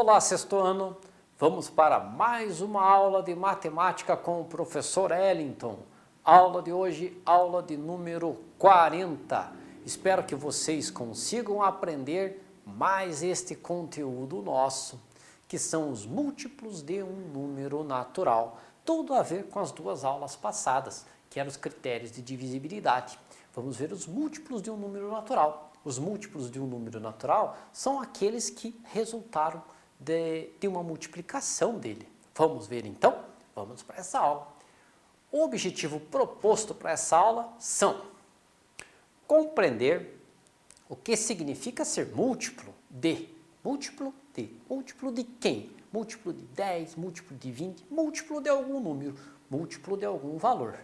Olá, sexto ano! Vamos para mais uma aula de matemática com o professor Ellington. Aula de hoje, aula de número 40. Espero que vocês consigam aprender mais este conteúdo nosso, que são os múltiplos de um número natural. Tudo a ver com as duas aulas passadas, que eram os critérios de divisibilidade. Vamos ver os múltiplos de um número natural. Os múltiplos de um número natural são aqueles que resultaram de uma multiplicação dele. Vamos ver então? Vamos para essa aula. O objetivo proposto para essa aula são compreender o que significa ser múltiplo de. Múltiplo de. Múltiplo de quem? Múltiplo de 10, múltiplo de 20, múltiplo de algum número, múltiplo de algum valor.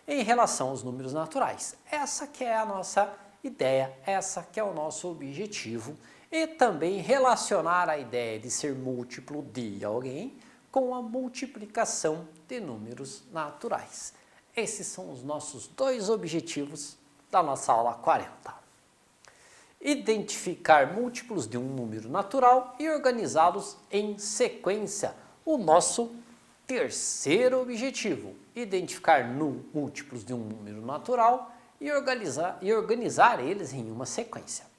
Em relação aos números naturais, essa que é a nossa ideia, essa que é o nosso objetivo, e também relacionar a ideia de ser múltiplo de alguém com a multiplicação de números naturais. Esses são os nossos dois objetivos da nossa aula 40. Identificar múltiplos de um número natural e organizá-los em sequência. O nosso terceiro objetivo, identificar múltiplos de um número natural e organizar eles em uma sequência.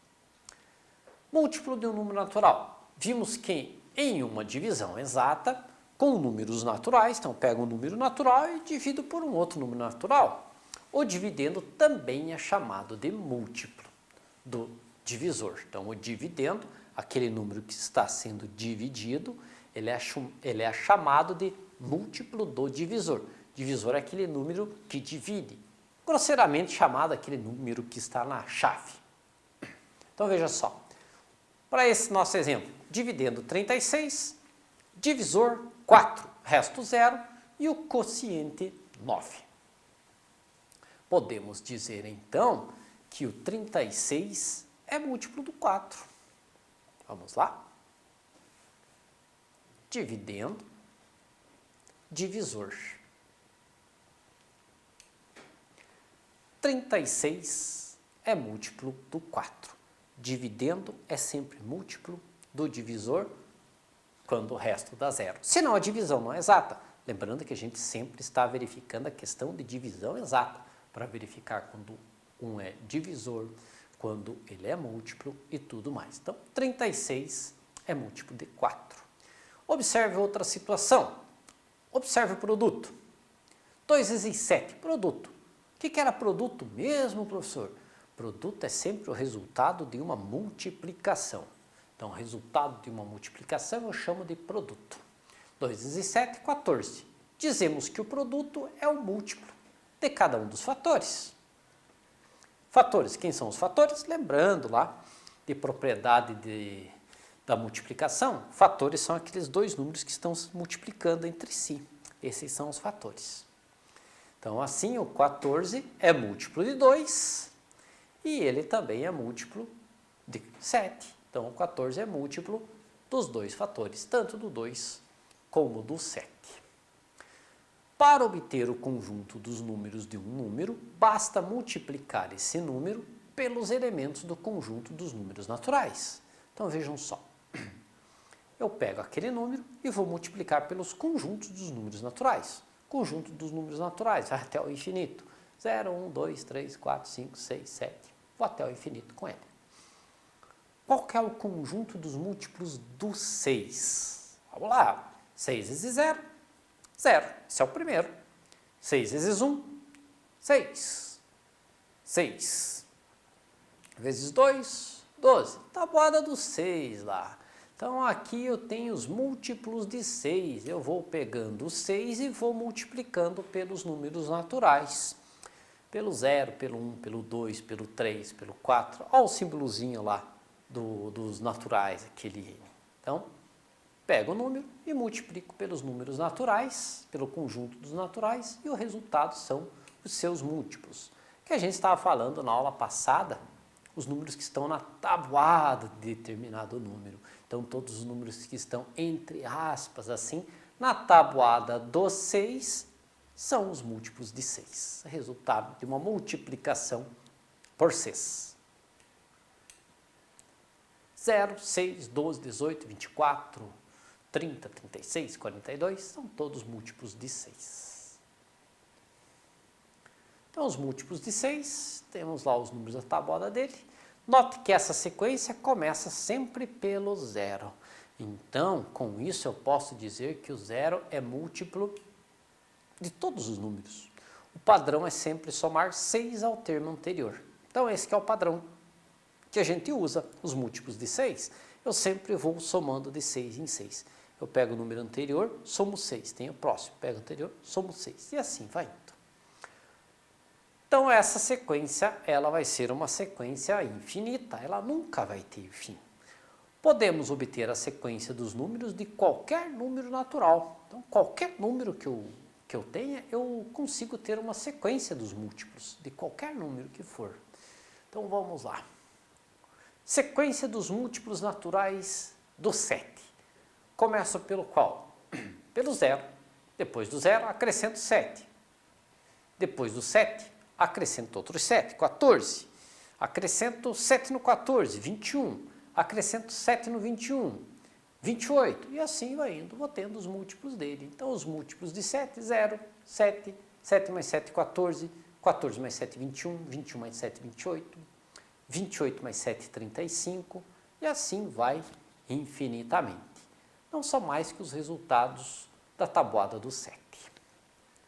Múltiplo de um número natural. Vimos que em uma divisão exata, com números naturais, então pego um número natural e divido por um outro número natural. O dividendo também é chamado de múltiplo do divisor. Então, o dividendo, aquele número que está sendo dividido, ele é chamado de múltiplo do divisor. Divisor é aquele número que divide, grosseiramente chamado aquele número que está na chave. Então, veja só. Para esse nosso exemplo, dividendo 36, divisor 4, resto 0 e o quociente 9. Podemos dizer, então, que o 36 é múltiplo do 4. Vamos lá? Dividendo, divisor. 36 é múltiplo do 4. Dividendo é sempre múltiplo do divisor quando o resto dá zero. Senão a divisão não é exata. Lembrando que a gente sempre está verificando a questão de divisão exata, para verificar quando um é divisor, quando ele é múltiplo e tudo mais. Então, 36 é múltiplo de 4. Observe outra situação. Observe o produto. 2 vezes 7, produto. O que era produto mesmo, professor? Produto é sempre o resultado de uma multiplicação. Então, o resultado de uma multiplicação eu chamo de produto. 2 vezes 7, 14. Dizemos que o produto é o múltiplo de cada um dos fatores. Fatores, quem são os fatores? Lembrando lá de propriedade da multiplicação, fatores são aqueles dois números que estão se multiplicando entre si. Esses são os fatores. Então, assim, o 14 é múltiplo de 2 e ele também é múltiplo de 7. Então, o 14 é múltiplo dos dois fatores, tanto do 2 como do 7. Para obter o conjunto dos números de um número, basta multiplicar esse número pelos elementos do conjunto dos números naturais. Então, vejam só. Eu pego aquele número e vou multiplicar pelos conjuntos dos números naturais. Conjunto dos números naturais, vai até o infinito. 0, 1, 2, 3, 4, 5, 6, 7. Vou até o infinito com ele. Qual que é o conjunto dos múltiplos do 6? Vamos lá. 6 vezes 0, 0. Esse é o primeiro. 6 vezes 1, 6. 6 vezes 2, 12. Tabuada do 6 lá. Então, aqui eu tenho os múltiplos de 6. Eu vou pegando o 6 e vou multiplicando pelos números naturais. Pelo 0, pelo 1, pelo 2, pelo 3, pelo 4. Olha o símbolozinho lá dos naturais, aquele N. Então, pego o número e multiplico pelos números naturais, pelo conjunto dos naturais, e o resultado são os seus múltiplos. Que a gente estava falando na aula passada, os números que estão na tabuada de determinado número. Então, todos os números que estão entre aspas, assim, na tabuada do 6, são os múltiplos de 6. Resultado de uma multiplicação por 6. 0, 6, 12, 18, 24, 30, 36, 42, são todos múltiplos de 6. Então, os múltiplos de 6, temos lá os números da tabuada dele. Note que essa sequência começa sempre pelo 0. Então, com isso eu posso dizer que o 0 é múltiplo de todos os números. O padrão é sempre somar 6 ao termo anterior. Então, esse que é o padrão que a gente usa, os múltiplos de 6. Eu sempre vou somando de 6 em 6. Eu pego o número anterior, somo 6. Tem o próximo, pego o anterior, somo 6. E assim vai indo. Então, essa sequência, ela vai ser uma sequência infinita. Ela nunca vai ter fim. Podemos obter a sequência dos números de qualquer número natural. Então, qualquer número que eu tenha, eu consigo ter uma sequência dos múltiplos, de qualquer número que for. Então, vamos lá. Sequência dos múltiplos naturais do 7. Começa pelo qual? Pelo 0. Depois do 0, acrescento 7. Depois do 7, acrescento outros 7, 14. Acrescento 7 no 14, 21. Acrescento 7 no 21, 28. E assim vai indo, vou tendo os múltiplos dele. Então, os múltiplos de 7, 0, 7. 7 mais 7, 14. 14 mais 7, 21. 21 mais 7, 28. 28 mais 7, 35. E assim vai infinitamente. Não são mais que os resultados da tabuada do 7.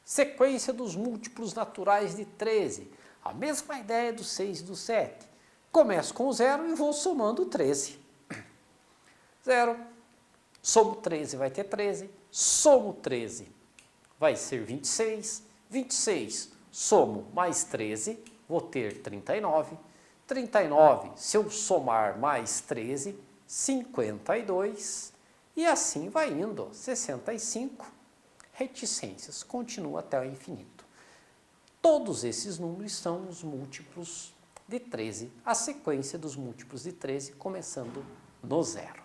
Sequência dos múltiplos naturais de 13. A mesma ideia do 6 e do 7. Começo com o 0 e vou somando 13. 0, somo 13 vai ter 13. Somo 13 vai ser 26. 26, somo mais 13, vou ter 39. 39, se eu somar mais 13, 52. E assim vai indo, 65, reticências, continua até o infinito. Todos esses números são os múltiplos de 13, a sequência dos múltiplos de 13 começando no 0.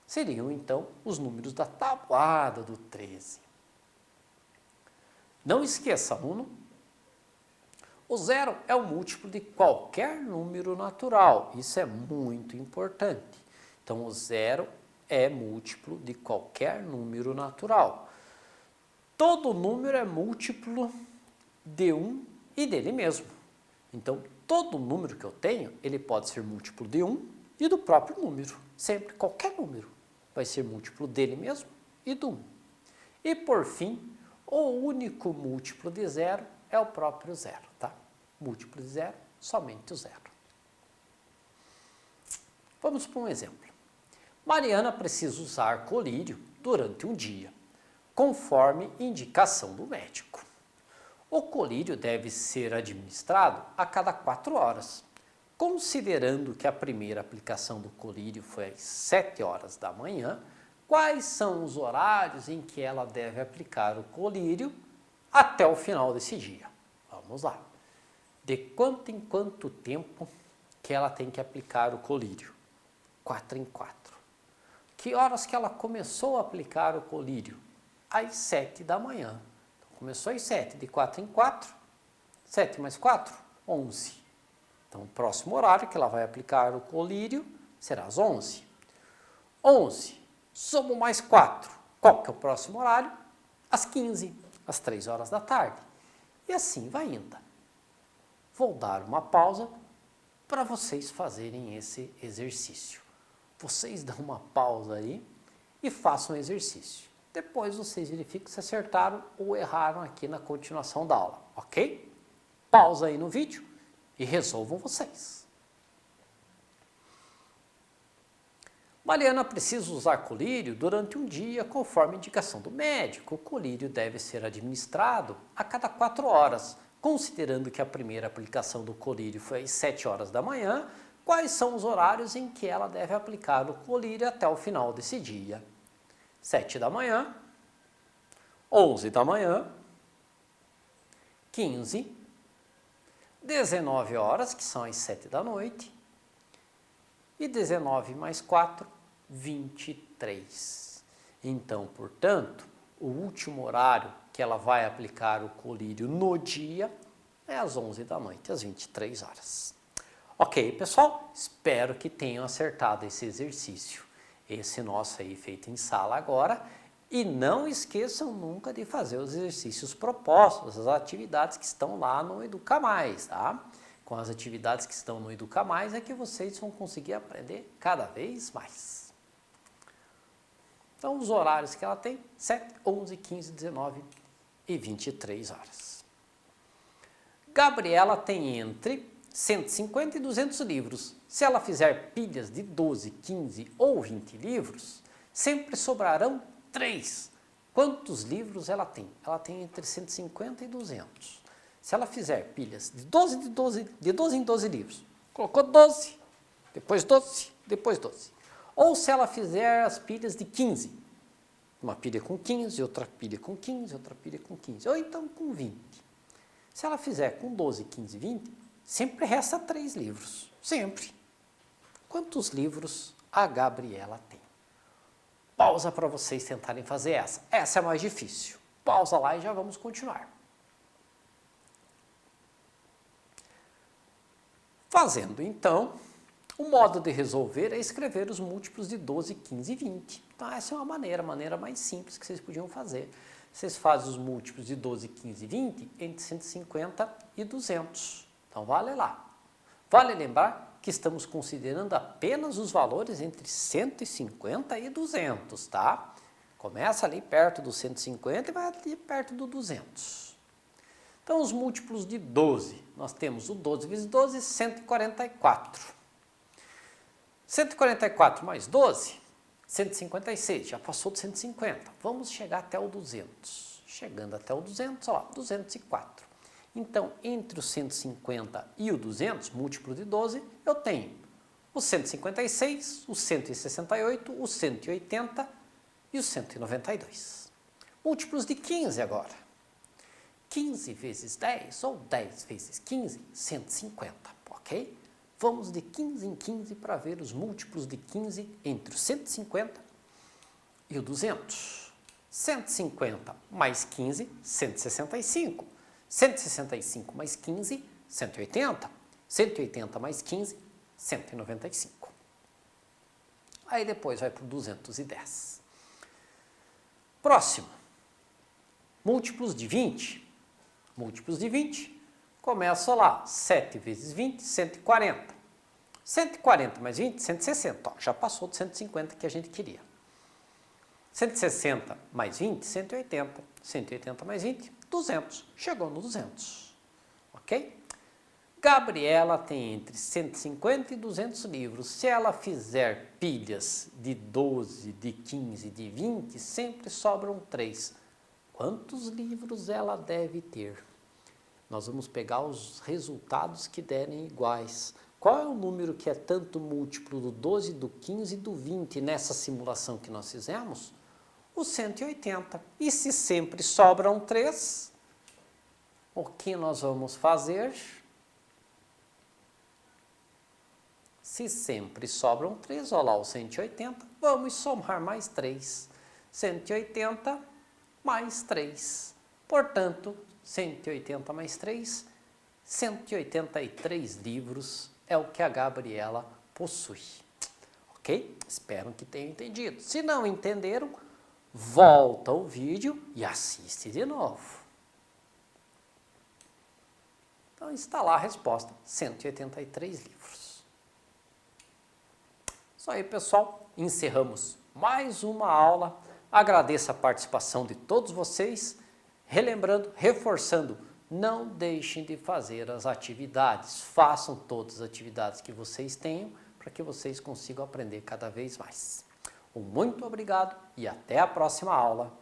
Seriam, então, os números da tabuada do 13. Não esqueça, aluno, o 0 é o múltiplo de qualquer número natural, isso é muito importante. Então, o 0 é múltiplo de qualquer número natural. Todo número é múltiplo de 1 e dele mesmo. Então, todo número que eu tenho, ele pode ser múltiplo de 1 e do próprio número. Sempre, qualquer número vai ser múltiplo dele mesmo e do 1. E, por fim, o único múltiplo de 0 é o próprio 0, tá? Múltiplo de 0, somente o 0. Vamos para um exemplo. Mariana precisa usar colírio durante um dia, conforme indicação do médico. O colírio deve ser administrado a cada 4 horas. Considerando que a primeira aplicação do colírio foi às 7 horas da manhã, quais são os horários em que ela deve aplicar o colírio até o final desse dia? Vamos lá. De quanto em quanto tempo que ela tem que aplicar o colírio? 4 em 4. Que horas que ela começou a aplicar o colírio? Às 7 da manhã. Então, começou às 7, de 4 em 4, 7 mais 4, 11. Então, o próximo horário que ela vai aplicar o colírio será às 11. 11, somo mais 4. Qual que é o próximo horário? Às 15, às 3 horas da tarde. E assim vai indo. Vou dar uma pausa para vocês fazerem esse exercício. Vocês dão uma pausa aí e façam o exercício. Depois vocês verificam se acertaram ou erraram aqui na continuação da aula, ok? Pausa aí no vídeo e resolvam vocês. Mariana precisa usar colírio durante um dia conforme indicação do médico. O colírio deve ser administrado a cada 4 horas. Considerando que a primeira aplicação do colírio foi às 7 horas da manhã, quais são os horários em que ela deve aplicar o colírio até o final desse dia? 7 da manhã, 11 da manhã, 15, 19 horas, que são as 7 da noite, e 19 mais 4, 23. Então, portanto, o último horário que ela vai aplicar o colírio no dia é às 11 da noite, às 23 horas. Ok, pessoal? Espero que tenham acertado esse exercício. esse nosso aí feito em sala agora. E não esqueçam nunca de fazer os exercícios propostos, as atividades que estão lá no Educa Mais, tá? Com as atividades que estão no Educa Mais é que vocês vão conseguir aprender cada vez mais. Então, os horários que ela tem, 7, 11, 15, 19 e 23 horas. Gabriela tem entre 150 e 200 livros. Se ela fizer pilhas de 12, 15 ou 20 livros, sempre sobrarão 3. Quantos livros ela tem? Ela tem entre 150 e 200. Se ela fizer pilhas de 12 em 12 livros, colocou 12, depois 12, depois 12. Ou se ela fizer as pilhas de 15, uma pilha com 15, outra pilha com 15, outra pilha com 15, ou então com 20. Se ela fizer com 12, 15, 20, sempre resta 3 livros, sempre. Quantos livros a Gabriela tem? Pausa para vocês tentarem fazer essa. Essa é mais difícil. Pausa lá e já vamos continuar. Fazendo, então, o modo de resolver é escrever os múltiplos de 12, 15 e 20. Então, essa é uma maneira mais simples que vocês podiam fazer. Vocês fazem os múltiplos de 12, 15 e 20 entre 150 e 200. Então, vale lá. Vale lembrar que estamos considerando apenas os valores entre 150 e 200, tá? Começa ali perto do 150 e vai ali perto do 200. Então, os múltiplos de 12, nós temos o 12 vezes 12, 144. 144 mais 12, 156, já passou de 150. Vamos chegar até o 200. Chegando até o 200, ó, 204. Então, entre o 150 e o 200, múltiplo de 12, eu tenho o 156, o 168, o 180 e o 192. Múltiplos de 15 agora. 15 vezes 10 ou 10 vezes 15, 150, ok? Vamos de 15 em 15 para ver os múltiplos de 15 entre o 150 e o 200. 150 mais 15, 165. 165 mais 15, 180. 180 mais 15, 195. Aí depois vai para o 210. Próximo. Múltiplos de 20. Múltiplos de 20. Começa lá. 7 vezes 20, 140. 140 mais 20, 160. Ó, já passou de 150 que a gente queria. 160 mais 20, 180. 180 mais 20, 200. Chegou no 200. Ok? Gabriela tem entre 150 e 200 livros. Se ela fizer pilhas de 12, de 15, de 20, sempre sobram 3. Quantos livros ela deve ter? Nós vamos pegar os resultados que derem iguais. Qual é o número que é tanto múltiplo do 12, do 15 e do 20 nessa simulação que nós fizemos? O 180. E se sempre sobram 3, o que nós vamos fazer? Se sempre sobram 3, olha lá o 180, vamos somar mais 3. 180 mais 3. Portanto, 180 mais 3, 183 livros é o que a Gabriela possui. Ok? Espero que tenham entendido. Se não entenderam, volta o vídeo e assiste de novo. Então, está lá a resposta, 183 livros. Isso aí, pessoal. Encerramos mais uma aula. Agradeço a participação de todos vocês. Relembrando, reforçando, não deixem de fazer as atividades. Façam todas as atividades que vocês tenham para que vocês consigam aprender cada vez mais. Um muito obrigado e até a próxima aula.